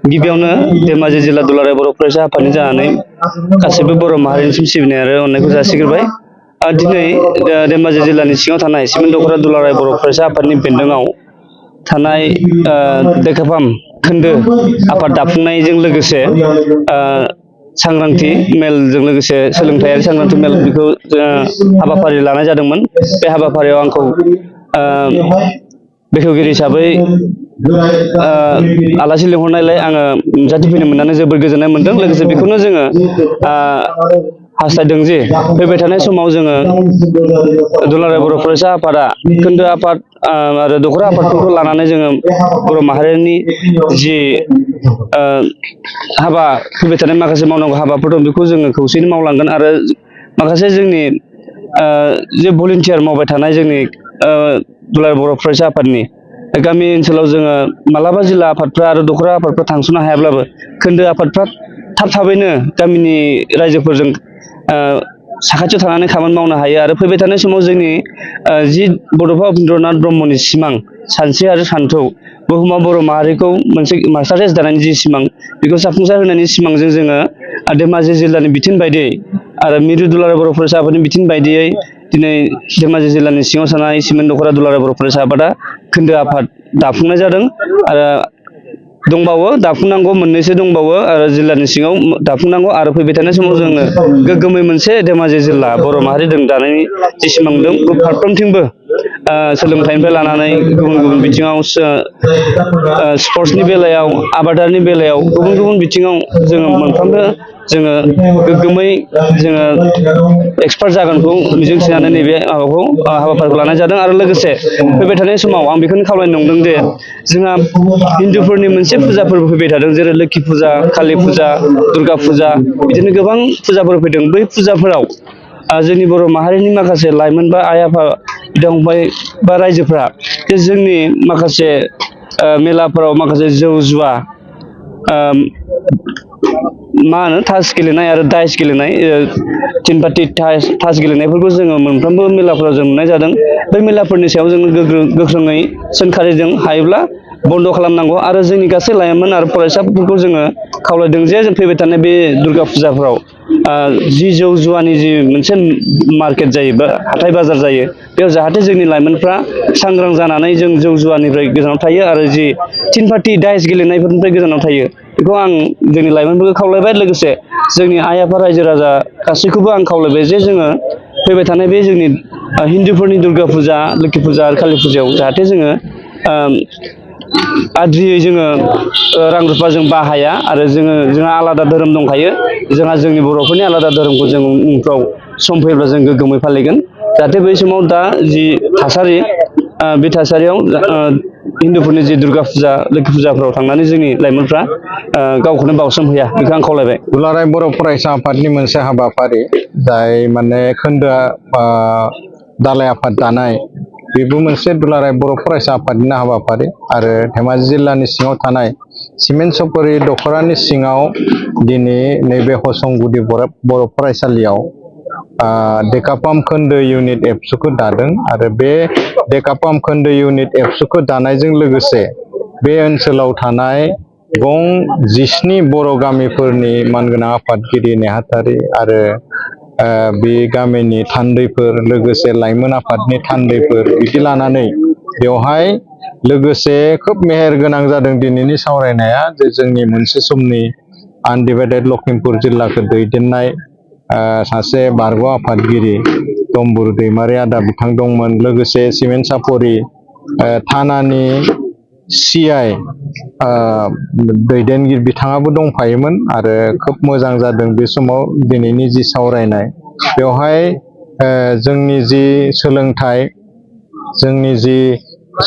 गिबियावनो धेमाजि जिल्ला दुलाराय बर' फरायसा आफादनि जानानै गासैबो बर' माहारिनिसिम सिबिनाय आरो अननायखौ जासिग्रोबाय। दिनै धेमाजि जिल्लानि सिङाव थानाय सिमेन्ट दख'रा दुलाराय बर' फरायसा आफादनि बेन्दोङाव थानाय देकाफाम खोन्दो आफाद दाफुंनायजों लोगोसे सांग्रांथि मेलजों लोगोसे सोलोंथायारि सांग्रांथि मेल बेखौ हाबाफारि लानाय जादोंमोन। बे हाबाफारियाव आंखौ बेखेवगिरि हिसाबै आलासि लिंहरनायलाय आङो नुजाथिफैनो मोननानै जोबोद गोजोननाय मोनदों। लोगोसे बेखौनो जोङो हास्थायदों जे फैबाय थानाय समाव जोङो दुलाराय बर' फरायसा आफादा खोन्दो आफाद आरो दख'रा आफादफोरखौ लानानै जोङो बर' माहारिनि जि हाबा फैबाय थानाय माखासे मावनांगौ हाबाफोर दं बेखौ जोङो खौसेयैनो मावलांगोन आरो माखासे जोंनि जे भलुन्टियार मावबाय थानाय जोंनि दुलाराय बर' फरायसा आफादनि गामि ओनसोलाव जोङो मालाबा जिल्ला आफादफ्रा आरो दख'रा आफादफ्रा थांस'नो हायाब्लाबो खोन्दो आफादफ्रा थाबैनो गामिनि रायजोफोरजों साखाथियाव थानानै खामानि मावनो हायो आरो फैबाय थानाय समाव जोंनि जि बड'फा उपेन्द्रनाथ ब्रह्मनि सिमां सानस्रि आरो सान्थौ बुहुमाव बर' माहारिखौ मोनसे मास्टाराइज दानायनि जि सिमां बेखौ जाफुंसार होनायनि सिमांजों जोङो धेमाजि जिल्लानि बिथोन बायदियै आरो मिरु दुलाराय बर' फरायसा आफादनि बिथोन बायदियै दिनै धेमाजि जिल्लानि सिङाव थानाय सिमेन्ट दख'रा दुलाराय बर' फरायसा आफादा खोन्दो आफाद दाफुंनाय जादों आरो दंबावो दाफुंनांगौ मोननैसो दंबावो आरो जिल्लानि सिङाव दाफुंनांगौ आरो फैबाय थानाय समाव जोङो गोग्गोमै मोनसे धेमाजि जिल्ला बर' माहारि दानायनि जि सिमां दं फारफ्रोमथिंबो सोलोंथाइनिफ्राय लानानै गुबुन गुबुन बिथिङाव स्पर्ट्सनि बेलायाव आबादारिनि बेलायाव गुबुन गुबुन बिथिङाव जोङो मोनफ्रोमबो जोङो गोग्गोमै जोङो एक्सपार्ट जागोनखौ मिजिंथिनानै नैबे माबाखौ हाबाफारिखौ लानाय जादों आरो लोगोसे फैबाय थानाय समाव आं बेखौनो खावलायनो नंदों जे जोंहा हिन्दुफोरनि मोनसे फुजाफोरबो फैबाय थादों जेरै लोखि फुजा कालि फुजा दुर्गा फुजा बिदिनो गोबां फुजाफोर फैदों बै फुजाफोराव जोंनि बर' माहारिनि माखासे लाइमोन बा आइ आफा बिदा फंबाय बा रायजोफ्रा जे जोंनि माखासे मेलाफोराव माखासे जौ जुवा मा होनो तास गेलेनाय आरो दाइस गेलेनाय थिन पार्टि तास गेलेनायफोरखौ जोङो मोनफ्रोमबो मेलाफोराव जों नुनाय जादों। बै मेलाफोरनि सायाव जोङो गोख्रोङै सोंखारिजों हायोब्ला बन्द' खालामनांगौ आरो जोंनि गासै लाइमोन आरो फरायसाफोरखौ जोङो खावलायदों जे जों फैबाय थानाय बे दुर्गा फुजाफ्राव जि जौ जुवानि जि मोनसे मार्केट जायो बा हाथाय बाजार जायो बेयाव जाहाथे जोंनि लाइमोनफ्रा सांग्रां जानानै जों जौ जुवानिफ्राय गोजानाव थायो आरो जि थिन पार्टि दाइस गेलेनायफोरनिफ्राय गोजानाव थायो बेखौ आं जोंनि लाइमोनफोरखौ खावलायबाय लोगोसे जोंनि आइ आफा रायजो राजा गासैखौबो आं खावलायबाय जे जोङो फैबाय थानाय बे जोंनि हिन्दुफोरनि दुर्गा फुजा लोखि फुजा आरो कालि फुजायाव जाहाथे जोङो आद्रियै जोङो रां रुफा जों बाहाया आरो जोंहा आलादा धोरोम दंखायो जोंहा जोंनि बर'फोरनि आलादा धोरोमखौ जों उनफ्राव सम फैयोब्ला जों गोग्गोमै फालिगोन जाहाथे बै समाव दा जि थासारि बे थासारियाव हिन्दुफोरनि जि दुर्गा फुजा लोखि फुजाफ्राव थांनानै जोंनि लाइमोनफ्रा गावखौनो बावसोमहैया बेखौ आं खावलायबाय। दुलाराय बर' फरायसा आफादनि मोनसे हाबाफारि जाय माने खोन्दोआ दालाय आफाद दानाय बेबो मोनसे दुलाराय बर' फरायसा आफादनिनो हाबाफारि आरो धेमाजि जिल्लानि सिङाव थानाय सिमेन्ट सपरि दख'रानि सिङाव दिनै नैबे हसंगुदि बर' फरायसालियाव डेकापाम खोन्दो इउनिट एबसुखौ दादों आरो बे डेकापाम खोन्दो इउनिट एबसुखौ दानायजों लोगोसे बे ओनसोलाव थानाय गं 17 बर' गामिफोरनि मानगोनां आफादगिरि नेहाथारि आरो बे गामिनि थान्दैफोर लोगोसे लाइमोन आफादनि थान्दैफोर बिदि लानानै बेवहाय लोगोसे खोब मेहेर गोनां जादों दिनैनि सावरायनाया जे जोंनि मोनसे समनि आनडिभाइडेड लखिमपुर जिल्लाखौ दैदेननाय सासे बारग' आफादगिरि तम्बुरु दैमारि आदा बिथां दंमोन लोगोसे सिमेन्ट सापरि थानानि CI दैदेनगिरि बिथाङाबो दंफायोमोन आरो खोब मोजां जादों बे समाव दिनैनि जि सावरायनाय बेवहाय जोंनि जि सोलोंथाइ जोंनि जि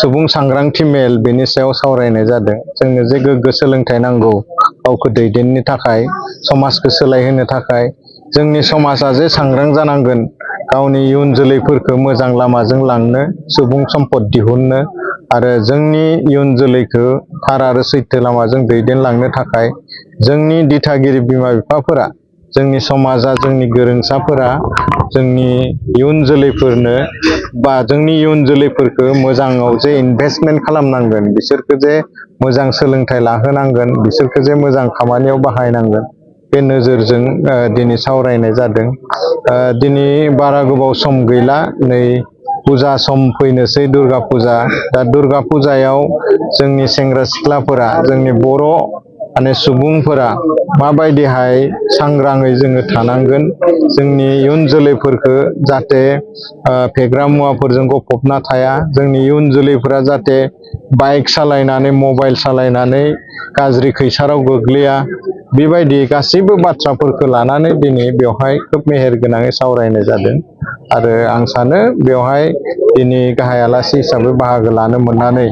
सुबुं सांग्रांथि मेल बेनि सायाव सावरायनाय जादों जोंनो जे गोग्गो सोलोंथाइ नांगौ गावखौ दैदेननो थाखाय समाजखौ सोलायहोनो थाखाय जोंनि समाजा जे सांग्रां जानांगोन गावनि इयुन जोलैफोरखौ मोजां लामाजों लांनो सुबुं सम्पद दिहुननो आरो जोंनि इयुन जोलैखौ थार आरो सैथो लामाजों दैदेनलांनो थाखाय जोंनि दिथागिरि बिमा बिफाफोरा जोंनि समाजा जोंनि गोरोंसाफोरा जोंनि इयुन जोलैफोरनो बा जोंनि इयुन जोलैफोरखौ मोजाङाव जे इनभेस्टमेन्ट खालामनांगोन, बिसोरखौ जे मोजां सोलोंथाइ लाहोनांगोन, बिसोरखौ जे मोजां खामानियाव बाहायनांगोन, बे नोजोरजों दिनै सावरायनाय जादों। दिनै बारा गोबाव सम गैला, नै फुजा सम फैनोसै, दुर्गा फुजा। दा दुर्गा फुजायाव जोंनि सेंग्रा सिख्लाफोरा, जोंनि बर' माने सुबुंफोरा माबायदिहाय सांग्राङै जोङो थानांगोन, जोंनि इयुन जोलैफोरखौ जाहाथे फेग्रा मुवाफोरजों गफबना थाया, जोंनि इयुन जोलैफोरा जाहाथे बाइक सालायनानै, मबाइल सालायनानै गाज्रि खैसाराव गोग्लैया, बेबायदि गासैबो बाथ्राफोरखौ लानानै दिनै बेवहाय खोब मेहेरगोनाङै सावरायनाय जादों। आरो आं सानो बेवहाय दिनै गाहाय आलासि हिसाबै बाहागो लानो मोननानै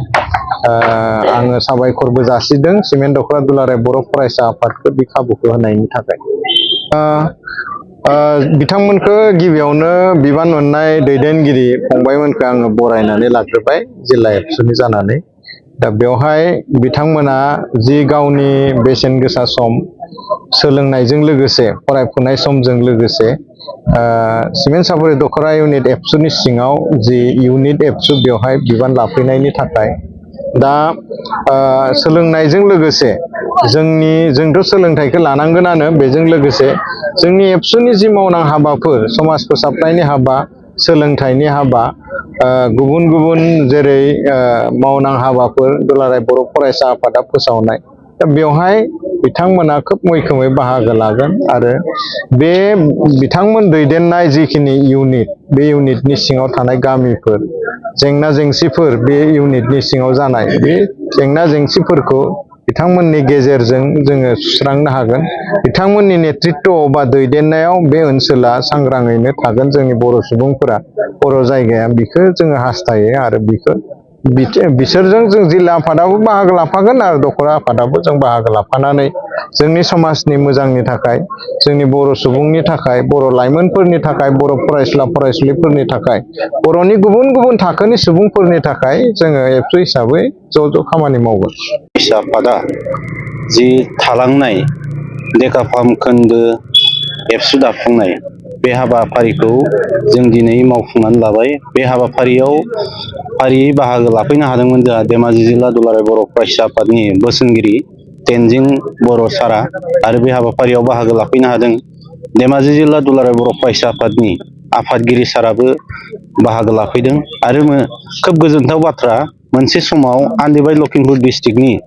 आङो साबायखरबो जासिदों सिमेन्ट दख'रा दुलाराय बर' फरायसा आफादखौ बे खाबुखौ होनायनि थाखाय। बिथांमोनखौ गिबियावनो बिबान मोननाय दैदेनगिरि फंबायमोनखौ आङो बरायनानै लाग्रोबाय जिल्ला एबसुनि जानानै। दा बेवहाय बिथांमोना जि गावनि बेसेन गोसा सम सोलोंनायजों लोगोसे, फरायफुनाय समजों लोगोसे सिमेन्ट सापरि दख'रा इउनिट एबसुनि सिङाव जि इउनिट एबसु बेवहाय बिबान लाफैनायनि थाखाय, दा सोलोंनायजों लोगोसे जोंथ' सोलोंथाइखौ लानांगोनानो, बेजों लोगोसे जोंनि एबसुनि जि मावनां हाबाफोर, समाज फोसाबनायनि हाबा, सोलोंथाइनि हाबा, गुबुन गुबुन जेरै मावनां हाबाफोर दुलाराय बर' फरायसा आफादा फोसावनाय, दा बेवहाय बिथांमोना खोब मैखोमै बाहागो लागोन। आरो बे बिथांमोन दैदेननाय जिखिनि इउनिट, बे इउनिटनि सिङाव थानाय गामिफोर, जेंना जेंसिफोर बे इउनिटनि सिङाव जानाय, बे जेंना जेंसिफोरखौ बिथांमोननि गेजेरजों जोङो सुस्रांनो हागोन। बिथांमोननि नेतृत्वआव बा दैदेननायाव बे ओनसोला सांग्राङैनो थागोन। जोंनि बर' सुबुंफोरा, बर' जायगाया, बेखौ जोङो हास्थायो। आरो बिसोरजों जों जिल्ला आफादाबो बाहागो लाफागोन आरो दख'रा आफादाबो जों बाहागो लाफानानै जोंनि समाजनि मोजांनि थाखाय, जोंनि बर' सुबुंनि थाखाय, बर' लाइमोनफोरनि थाखाय, बर' फरायसुला फरायसुलिफोरनि थाखाय, बर'नि गुबुन गुबुन थाखोनि सुबुंफोरनि थाखाय जोङो एबसु हिसाबै ज' खामानि मावगोन। फरायसा आफादा जि थालांनाय देका फाहाम खोन्दो एबसु दाफुंनाय, बे हाबाफारिखौ जों दिनै मावफुंनानै लाबाय। बे हाबाफारियाव फारियै बाहागो लाफैनो हादोंमोन जोंहा धेमाजि जिल्ला दुलाराय बर' फरायसा आफादनि बोसोनगिरि तेनजिं बर' सारा, आरो बे हाबाफारियाव बाहागो लाफैनो हादों धेमाजि जिल्ला दुलाराय बर' फरायसा आफादनि आफादगिरि साराबो बाहागो लाफैदों। आरो खोब गोजोनथाव बाथ्रा, मोनसे समाव आन्दिबाय लखिमपुर डिस्ट्रिक्टनि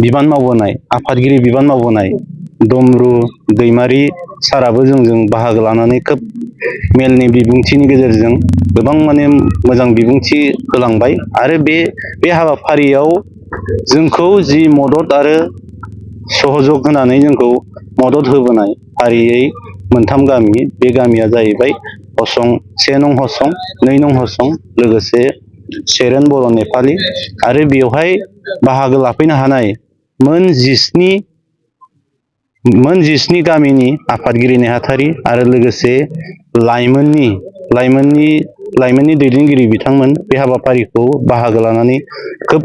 बिबान मावबोनाय, आफादगिरि बिबान मावबोनाय दमरु दैमारि साराबो जोंजों बाहागो लानानै खोब मेलनि बिबुंथिनि गेजेरजों गोबां माने मोजां बिबुंथि होलांबाय। आरो बे हाबाफारियाव जोंखौ जि मदद आरो सहयोग होनानै जोंखौ मदद होबोनाय फारियै मोनथाम गामि, बे गामिया जाहैबाय हसं, 1 नं हसं, 2 नं हसं, लोगोसे सेरेन बर' नेपालि। आरो बेवहाय बाहागो लाफैनो हानाय मोन 17 गामिनि आफादगिरि नेहाथारि आरो लोगोसे लाइमोननि दैदेनगिरि बिथांमोन बे हाबाफारिखौ बाहागो लानानै खोब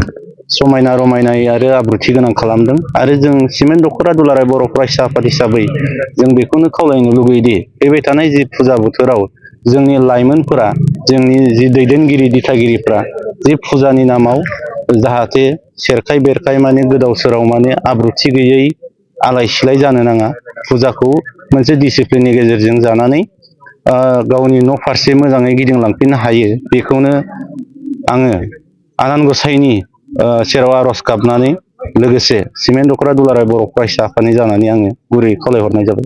समायना रमायनायै आरो आब्रुथि गोनां खालामदों। आरो जों सिमेन्ट दख'रा दुलाराय बर' फरायसा आफाद हिसाबै जों बेखौनो खावलायनो लुगैयोदि, फैबाय थानाय जि फुजा बोथोराव जोंनि लाइमोनफोरा, जोंनि जि दैदेनगिरि दिथागिरिफ्रा जि फुजानि नामाव जाहाथे सेरखाय बेरखाय माने गोदाव सोराव माने आब्रुथि गैयै आलाय सिलाय जानो नाङा, फुजाखौ मोनसे डिसिप्लिननि गेजेरजों जानानै गावनि न' फारसे मोजाङै गिदिंलांफिननो हायो, बेखौनो आङो आनान गसाइनि सेराव आर'ज गाबनानै लोगोसे सिमेन्ट दख'रा दुलाराय बर' फरायसा आफादनि जानानै आङो गुरैयै खावलायहरनाय जाबाय।